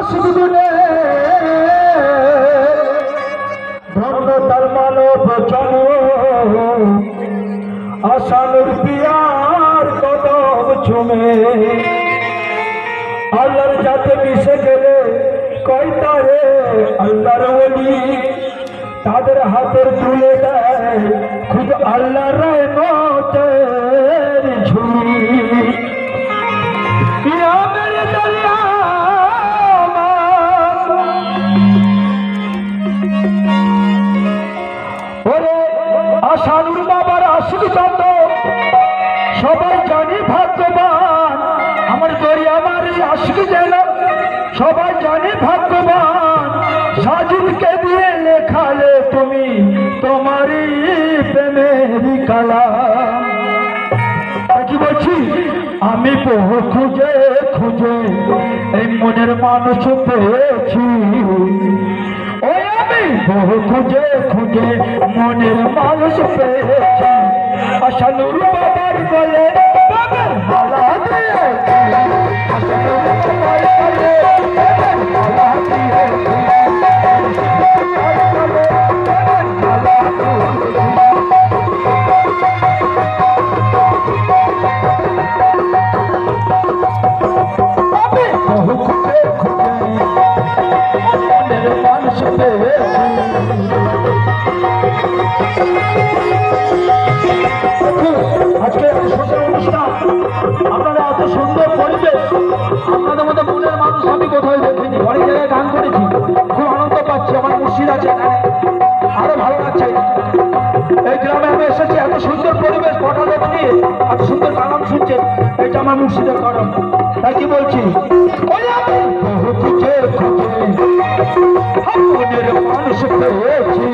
শিবগুণে ধন্য তার মানব জন আশানুর পিয়ার কদম ঝুমে আল্লাহর যাতে মিশে গেলে কয়তারে আল্লাহর ওলি তাদের হাতের তুলে দেয় খুদ আল্লাহর রহমতের ঝুলি ইয়া মেরে দরিয়া ওরে আশানুর বাবার আশিক চন্দ্র সবাই জানি ভাগ্যবান আমার দরিয়া আমার আশিক যেন সবাই জানি ভাগ্যবান সাজিদকে দিয়ে লেখালে তুমি তোমারই প্রেমেরই কালাম কি বলছি আমি বহু খুঁজে খুঁজে এই মনের মানুষ পেয়েছি ওই আমি বহু খুঁজে খুঁজে মনের মানুষ পেয়েছি আশানুর বাবার বলে বাবার মালা দিয়েছি আশানুর বাবার বলে বাবার মালা দিয়েছি আমি বহু খুঁজে খুঁজে মনের মানুষ পেয়েছি আজকে এত সুন্দর অনুষ্ঠান আপনারা এত সুন্দর পরিবেশ আপনাদের মধ্যে মনের মানুষ আমি কোথায় দেখিনি অনেক জায়গায় গান করেছি খুব আনন্দ পাচ্ছি আমার মুর্শিদ আছে এখানে আরো ভালো লাগছে এই গ্রামে আমি এসেছি এত সুন্দর পরিবেশ কটা লোক নিয়ে এত সুন্দর গান শুনছে এটা আমার মুর্শিদের কারণ তাই কি বলছি ওই আমি বহু খুঁজে খুঁজে মনের মানুষ পেয়েছি